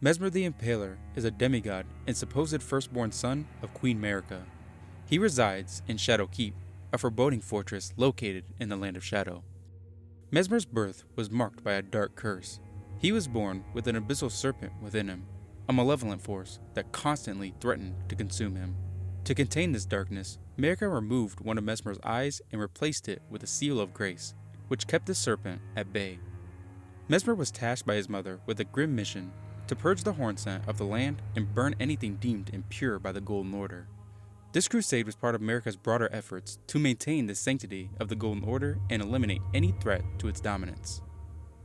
Messmer the Impaler is a demigod and supposed firstborn son of Queen Marika. He resides in Shadow Keep, a foreboding fortress located in the Land of Shadow. Messmer's birth was marked by a dark curse. He was born with an abyssal serpent within him, a malevolent force that constantly threatened to consume him. To contain this darkness, Marika removed one of Messmer's eyes and replaced it with a seal of grace, which kept the serpent at bay. Messmer was tasked by his mother with a grim mission to purge the horn scent of the land and burn anything deemed impure by the Golden Order. This crusade was part of Marika's broader efforts to maintain the sanctity of the Golden Order and eliminate any threat to its dominance.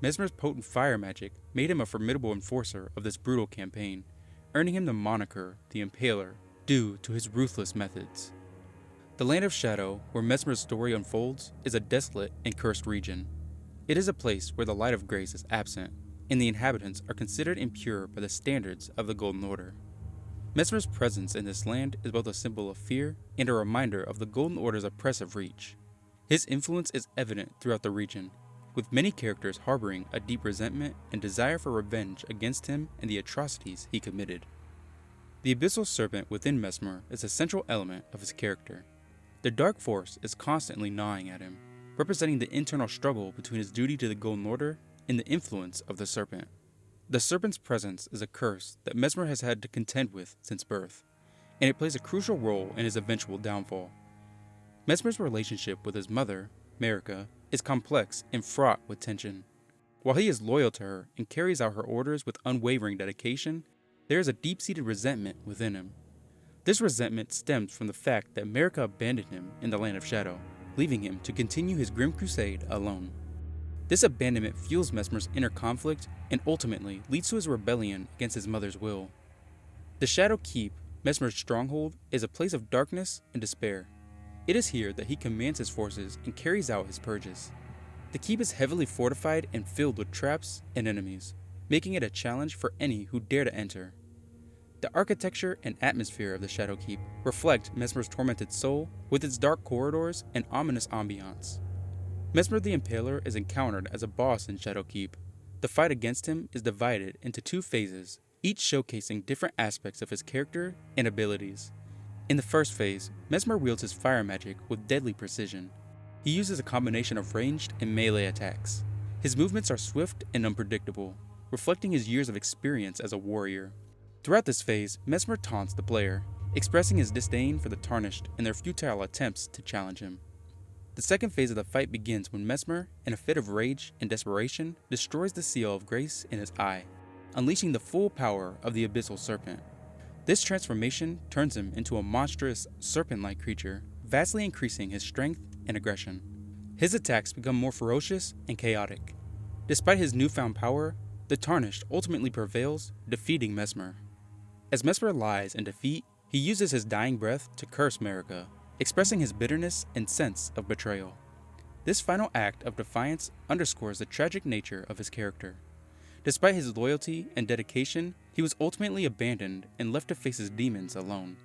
Messmer's potent fire magic made him a formidable enforcer of this brutal campaign, earning him the moniker the Impaler due to his ruthless methods. The Land of Shadow, where Messmer's story unfolds, is a desolate and cursed region. It is a place where the light of grace is absent, and the inhabitants are considered impure by the standards of the Golden Order. Messmer's presence in this land is both a symbol of fear and a reminder of the Golden Order's oppressive reach. His influence is evident throughout the region, with many characters harboring a deep resentment and desire for revenge against him and the atrocities he committed. The Abyssal Serpent within Messmer is a central element of his character. The dark force is constantly gnawing at him, representing the internal struggle between his duty to the Golden Order and the influence of the Serpent. The Serpent's presence is a curse that Messmer has had to contend with since birth, and it plays a crucial role in his eventual downfall. Messmer's relationship with his mother, Marika, is complex and fraught with tension. While he is loyal to her and carries out her orders with unwavering dedication, there is a deep-seated resentment within him. This resentment stems from the fact that Marika abandoned him in the Land of Shadow, leaving him to continue his grim crusade alone. This abandonment fuels Messmer's inner conflict and ultimately leads to his rebellion against his mother's will. The Shadow Keep, Messmer's stronghold, is a place of darkness and despair. It is here that he commands his forces and carries out his purges. The keep is heavily fortified and filled with traps and enemies, making it a challenge for any who dare to enter. The architecture and atmosphere of the Shadow Keep reflect Messmer's tormented soul with its dark corridors and ominous ambiance. Messmer the Impaler is encountered as a boss in Shadow Keep. The fight against him is divided into two phases, each showcasing different aspects of his character and abilities. In the first phase, Messmer wields his fire magic with deadly precision. He uses a combination of ranged and melee attacks. His movements are swift and unpredictable, reflecting his years of experience as a warrior. Throughout this phase, Messmer taunts the player, expressing his disdain for the Tarnished and their futile attempts to challenge him. The second phase of the fight begins when Messmer, in a fit of rage and desperation, destroys the seal of grace in his eye, unleashing the full power of the Abyssal Serpent. This transformation turns him into a monstrous, serpent-like creature, vastly increasing his strength and aggression. His attacks become more ferocious and chaotic. Despite his newfound power, the Tarnished ultimately prevails, defeating Messmer. As Messmer lies in defeat, he uses his dying breath to curse Marika, expressing his bitterness and sense of betrayal. This final act of defiance underscores the tragic nature of his character. Despite his loyalty and dedication, he was ultimately abandoned and left to face his demons alone.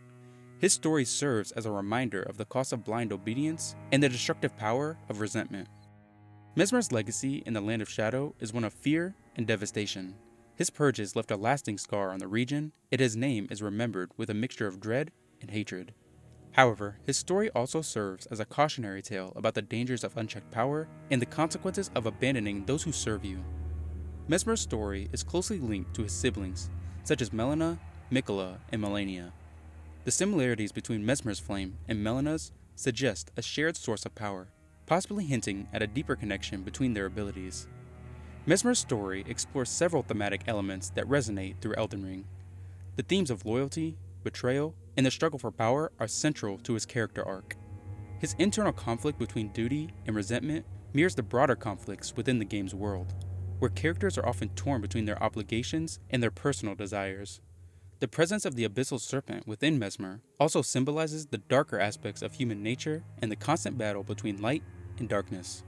His story serves as a reminder of the cost of blind obedience and the destructive power of resentment. Messmer's legacy in the Land of Shadow is one of fear and devastation. His purges left a lasting scar on the region, and his name is remembered with a mixture of dread and hatred. However, his story also serves as a cautionary tale about the dangers of unchecked power and the consequences of abandoning those who serve you. Messmer's story is closely linked to his siblings, such as Melina, Mikola, and Melania. The similarities between Messmer's flame and Melina's suggest a shared source of power, possibly hinting at a deeper connection between their abilities. Messmer's story explores several thematic elements that resonate through Elden Ring. The themes of loyalty, betrayal, and the struggle for power are central to his character arc. His internal conflict between duty and resentment mirrors the broader conflicts within the game's world, where characters are often torn between their obligations and their personal desires. The presence of the Abyssal Serpent within Messmer also symbolizes the darker aspects of human nature and the constant battle between light and darkness.